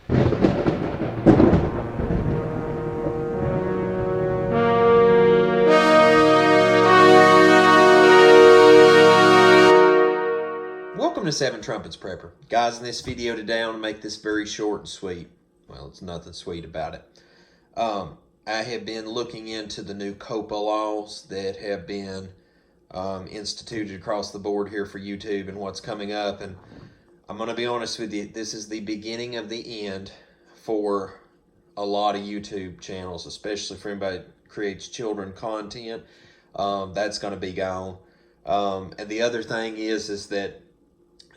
Welcome to 7 Trumpets Prepper. Guys, in this video today, I want to make this very short and sweet. Well, it's nothing sweet about it. I have been looking into the new COPPA laws that have been instituted across the board here for YouTube and what's coming up. And I'm going to be honest with you, this is the beginning of the end for a lot of YouTube channels, especially for anybody that creates children content. That's going to be gone. And the other thing is that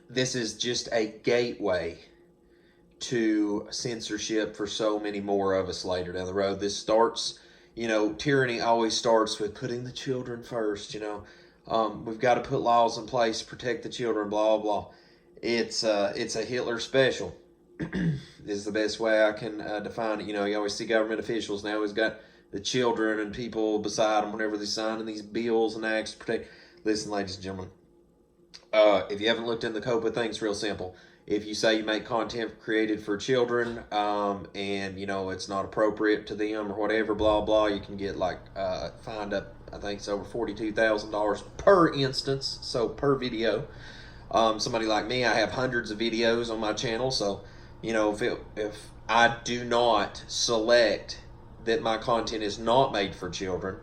this is just a gateway to censorship for so many more of us later down the road. This starts, tyranny always starts with putting the children first, we've got to put laws in place to protect the children, blah, blah. It's a Hitler special is the best way I can define it. You always see government officials now who's got the children and people beside them whenever they're signing these bills and acts to protect. Listen, ladies and gentlemen, if you haven't looked into the COPPA thing, it's real simple. If you say you make content created for children and, it's not appropriate to them or whatever, blah, blah, you can get fined up, I think it's over $42,000 per instance, so per video. Somebody like me, I have hundreds of videos on my channel, so, if I do not select that my content is not made for children,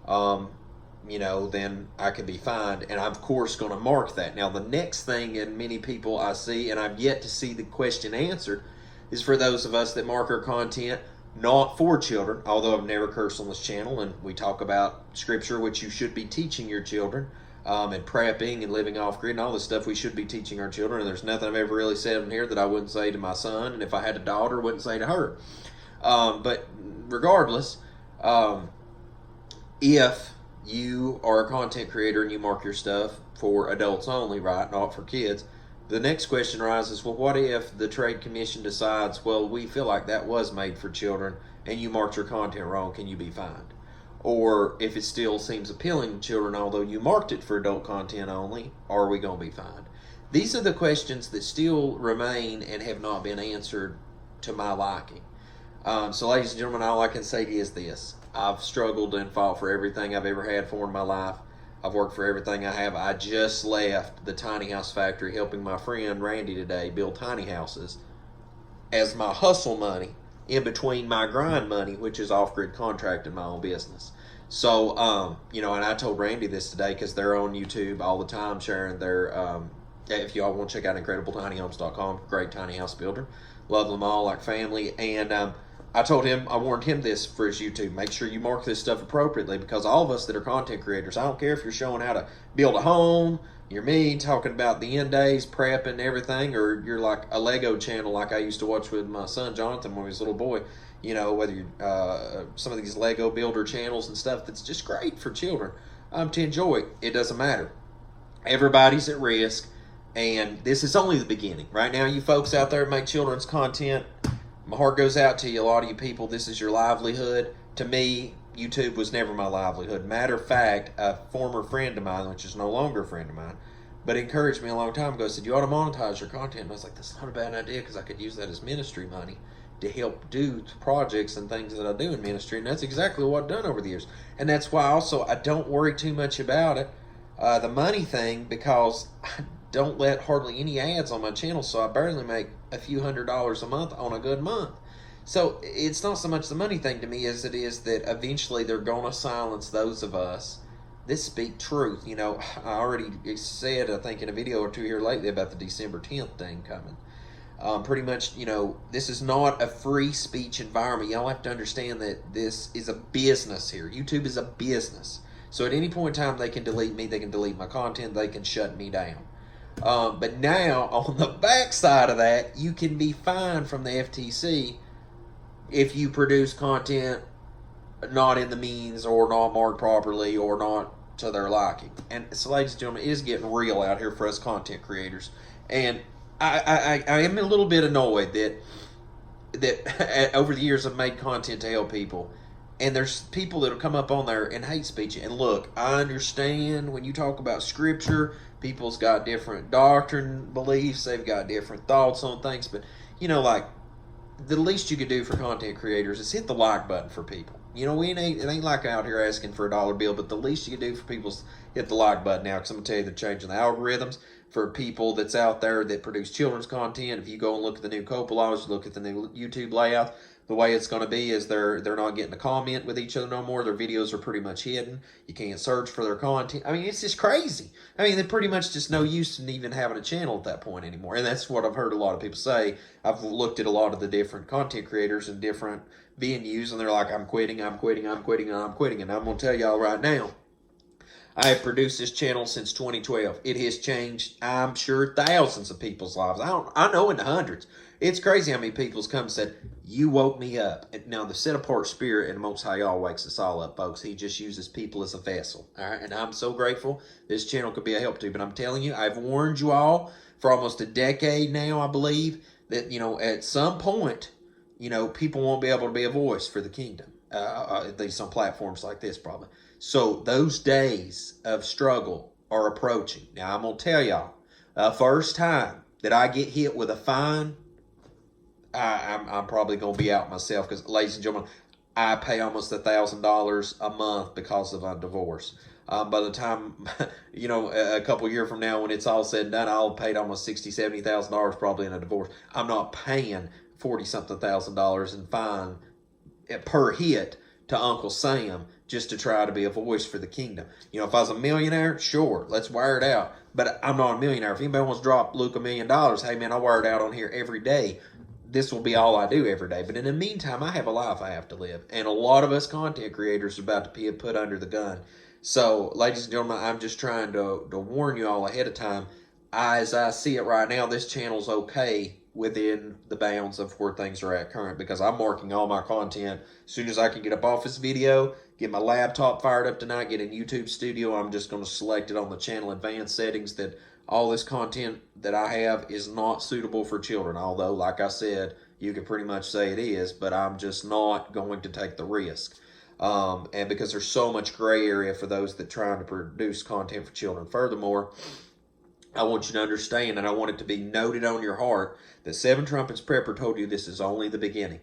then I could be fined, and I'm of course going to mark that. Now, the next thing, and many people I see, and I've yet to see the question answered, is for those of us that mark our content not for children, although I've never cursed on this channel, and we talk about scripture, which you should be teaching your children, and prepping and living off grid and all this stuff we should be teaching our children, and there's nothing I've ever really said in here that I wouldn't say to my son, and if I had a daughter, wouldn't say to her. But regardless, if you are a content creator and you mark your stuff for adults only, right, not for kids, the next question arises, well, what if the Trade Commission decides, well, we feel like that was made for children and you marked your content wrong, can you be fined? Or if it still seems appealing to children, although you marked it for adult content only, are we going to be fined? These are the questions that still remain and have not been answered to my liking. So, ladies and gentlemen, all I can say to you is this. I've struggled and fought for everything I've ever had for in my life. I've worked for everything I have. I just left the tiny house factory helping my friend Randy today build tiny houses as my hustle money in between my grind money, which is off-grid contract in my own business. So, and I told Randy this today because they're on YouTube all the time sharing their, if y'all want to check out IncredibleTinyHomes.com, great tiny house builder. Love them all like family. And I warned him this for his YouTube. Make sure you mark this stuff appropriately, because all of us that are content creators, I don't care if you're showing how to build a home, you're me talking about the end days, prep and everything, or you're like a Lego channel like I used to watch with my son Jonathan when he was a little boy, whether you're some of these Lego builder channels and stuff that's just great for children to enjoy. It doesn't matter. Everybody's at risk, and this is only the beginning. Right now, you folks out there make children's content, my heart goes out to you. A lot of you people, this is your livelihood. To me, YouTube was never my livelihood. Matter of fact, a former friend of mine, which is no longer a friend of mine, but encouraged me a long time ago, said, you ought to monetize your content. And I was like, that's not a bad idea, because I could use that as ministry money to help do projects and things that I do in ministry. And that's exactly what I've done over the years. And that's why also I don't worry too much about it, the money thing, because I don't let hardly any ads on my channel, so I barely make a few $100s a month on a good month. So it's not so much the money thing to me as it is that eventually they're going to silence those of us that speak truth. I already said, I think in a video or two here lately, about the December 10th thing coming. Pretty much, this is not a free speech environment. Y'all have to understand that this is a business here. YouTube is a business. So at any point in time, they can delete me, they can delete my content, they can shut me down. But now, on the backside of that, you can be fined from the FTC if you produce content not in the means or not marked properly or not to their liking. And so, ladies and gentlemen, it is getting real out here for us content creators. And I am a little bit annoyed that over the years I've made content to help people, and there's people that'll come up on there and hate speech. And look, I understand when you talk about scripture, people's got different doctrine beliefs, they've got different thoughts on things, but the least you could do for content creators is hit the like button for people. You know, it ain't like out here asking for a dollar bill, but the least you can do for people is hit the like button now, because I'm going to tell you they're changing the algorithms for people that's out there that produce children's content. If you go and look at the new COPPA laws, look at the new YouTube layout, the way it's going to be is they're not getting to comment with each other no more. Their videos are pretty much hidden. You can't search for their content. I mean, it's just crazy. I mean, they're pretty much just no use in even having a channel at that point anymore. And that's what I've heard a lot of people say. I've looked at a lot of the different content creators and different venues, and they're like, I'm quitting, I'm quitting, I'm quitting, and I'm quitting. And I'm going to tell y'all right now, I have produced this channel since 2012. It has changed, I'm sure, thousands of people's lives. I know in the hundreds. It's crazy how many people's come and said, you woke me up. And now, the set-apart spirit in the Most High Yah wakes us all up, folks. He just uses people as a vessel. All right? And I'm so grateful this channel could be a help to you. But I'm telling you, I've warned you all for almost a decade now, I believe, that, you know, at some point, you know, people won't be able to be a voice for the kingdom. At least on platforms like this, probably. So those days of struggle are approaching. Now, I'm going to tell y'all, first time that I get hit with a fine, I'm probably going to be out myself, because, ladies and gentlemen, I pay almost $1,000 a month because of a divorce. By the time, you know, a couple years from now, when it's all said and done, I'll have paid almost $60,000, $70,000 probably in a divorce. I'm not paying $40-something thousand in fine per hit to Uncle Sam just to try to be a voice for the kingdom. You know, if I was a millionaire, sure, let's wire it out. But I'm not a millionaire. If anybody wants to drop Luke $1 million, hey man, I wire it out on here every day. This will be all I do every day. But in the meantime, I have a life I have to live. And a lot of us content creators are about to be put under the gun. So, ladies and gentlemen, I'm just trying to warn you all ahead of time. As I see it right now, this channel's okay within the bounds of where things are at current, because I'm marking all my content as soon as I can get up off this video, get my laptop fired up tonight, get in YouTube Studio. I'm just going to select it on the channel advanced settings that all this content that I have is not suitable for children. Although, like I said, you could pretty much say it is, but I'm just not going to take the risk. And because there's so much gray area for those that trying to produce content for children. Furthermore, I want you to understand, and I want it to be noted on your heart, that 7 Trumpets Prepper told you this is only the beginning.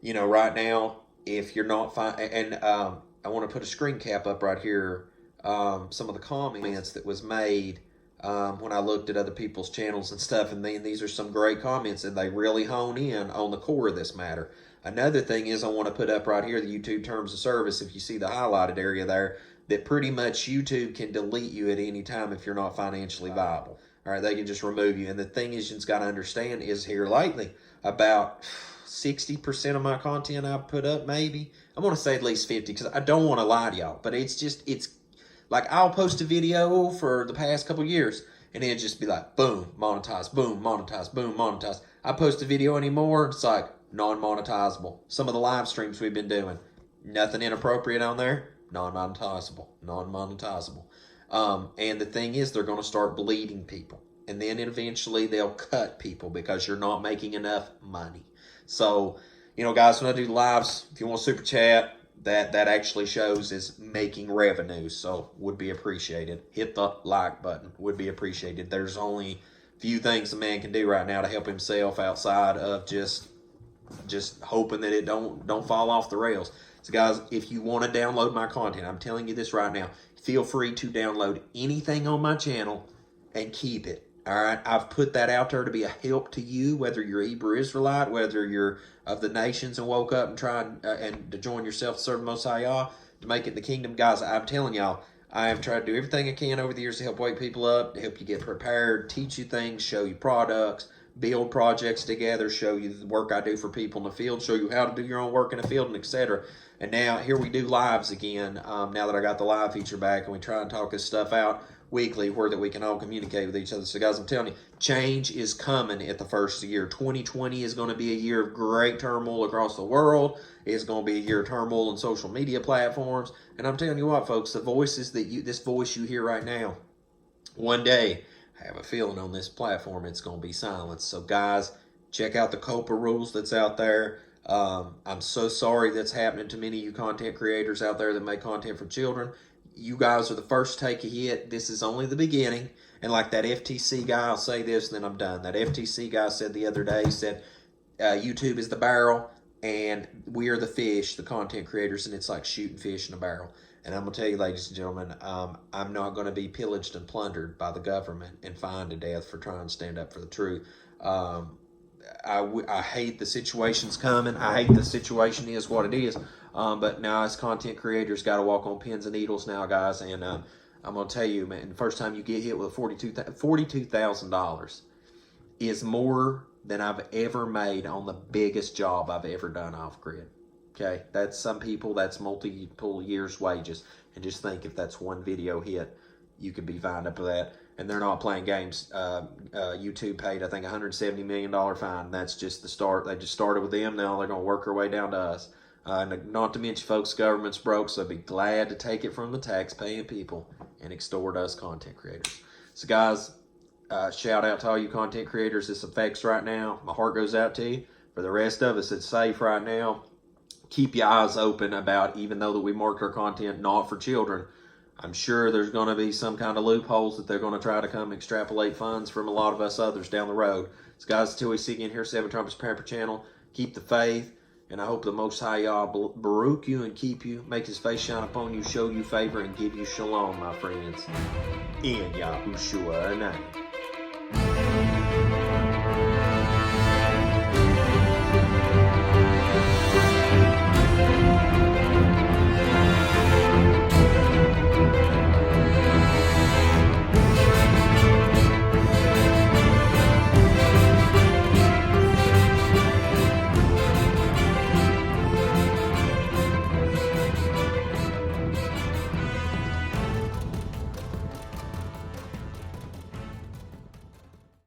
You know, right now, if you're not fine, and I want to put a screen cap up right here, some of the comments that was made when I looked at other people's channels and stuff, and these are some great comments, and they really hone in on the core of this matter. Another thing is, I want to put up right here the YouTube Terms of Service, if you see the highlighted area there, that pretty much YouTube can delete you at any time if you're not financially viable. All right, they can just remove you. And the thing is, you've got to understand is here lately, about 60% of my content I put up, maybe. I'm going to say at least 50, because I don't want to lie to y'all. But it's like, I'll post a video for the past couple years, and it'll just be like, boom, monetize, boom, monetize, boom, monetize. I post a video anymore, it's like non-monetizable. Some of the live streams we've been doing, nothing inappropriate on there, non-monetizable, non-monetizable. And the thing is, they're going to start bleeding people. And then eventually they'll cut people because you're not making enough money. So, you know, guys, when I do lives, if you want super chat, that actually shows is making revenue. So would be appreciated. Hit the like button. Would be appreciated. There's only few things a man can do right now to help himself outside of just hoping that it don't fall off the rails. So guys, if you want to download my content, I'm telling you this right now, feel free to download anything on my channel and keep it. All right, I've put that out there to be a help to you, whether you're Hebrew Israelite, whether you're of the nations and woke up and tried and to join yourself to serve the Most High Yah, to make it in the kingdom. Guys, I'm telling y'all, I have tried to do everything I can over the years to help wake people up, to help you get prepared, teach you things, show you products, build projects together, show you the work I do for people in the field, show you how to do your own work in the field, and etc. And now here we do lives again, now that I got the live feature back, and we try and talk this stuff out weekly where that we can all communicate with each other. So guys, I'm telling you, change is coming at the first year. 2020 is going to be a year of great turmoil across the world. It's going to be a year of turmoil on social media platforms. And I'm telling you what, folks, the voices that this voice you hear right now, one day, I have a feeling on this platform it's going to be silenced. So guys, check out the COPPA rules that's out there. I'm so sorry that's happening to many of you content creators out there that make content for children. You guys are the first to take a hit. This is only the beginning. And like that FTC guy, I'll say this and then I'm done. That FTC guy said the other day, said YouTube is the barrel, and we are the fish, the content creators, and it's like shooting fish in a barrel. And I'm gonna tell you, ladies and gentlemen, I'm not gonna be pillaged and plundered by the government and fined to death for trying to stand up for the truth. I hate the situation's coming. I hate the situation is what it is. But now as content creators, got to walk on pins and needles now, guys. And I'm gonna tell you, man, the first time you get hit with $42,000 is more than I've ever made on the biggest job I've ever done off grid. Okay, that's some people, that's multiple years' wages. And just think, if that's one video hit, you could be fined up for that. And they're not playing games. YouTube paid, I think, $170 million fine. That's just the start. They just started with them. Now they're going to work their way down to us. And not to mention, folks, government's broke, so be glad to take it from the tax-paying people and extort us content creators. So, guys, shout out to all you content creators this affects right now. My heart goes out to you. For the rest of us, it's safe right now. Keep your eyes open about, even though that we mark our content not for children, I'm sure there's going to be some kind of loopholes that they're going to try to come extrapolate funds from a lot of us others down the road. So, guys, until we see you in here, 7 Trumpets Pamper Channel, keep the faith, and I hope the Most High Yah baruch you and keep you, make his face shine upon you, show you favor, and give you shalom, my friends. In Yahushua name.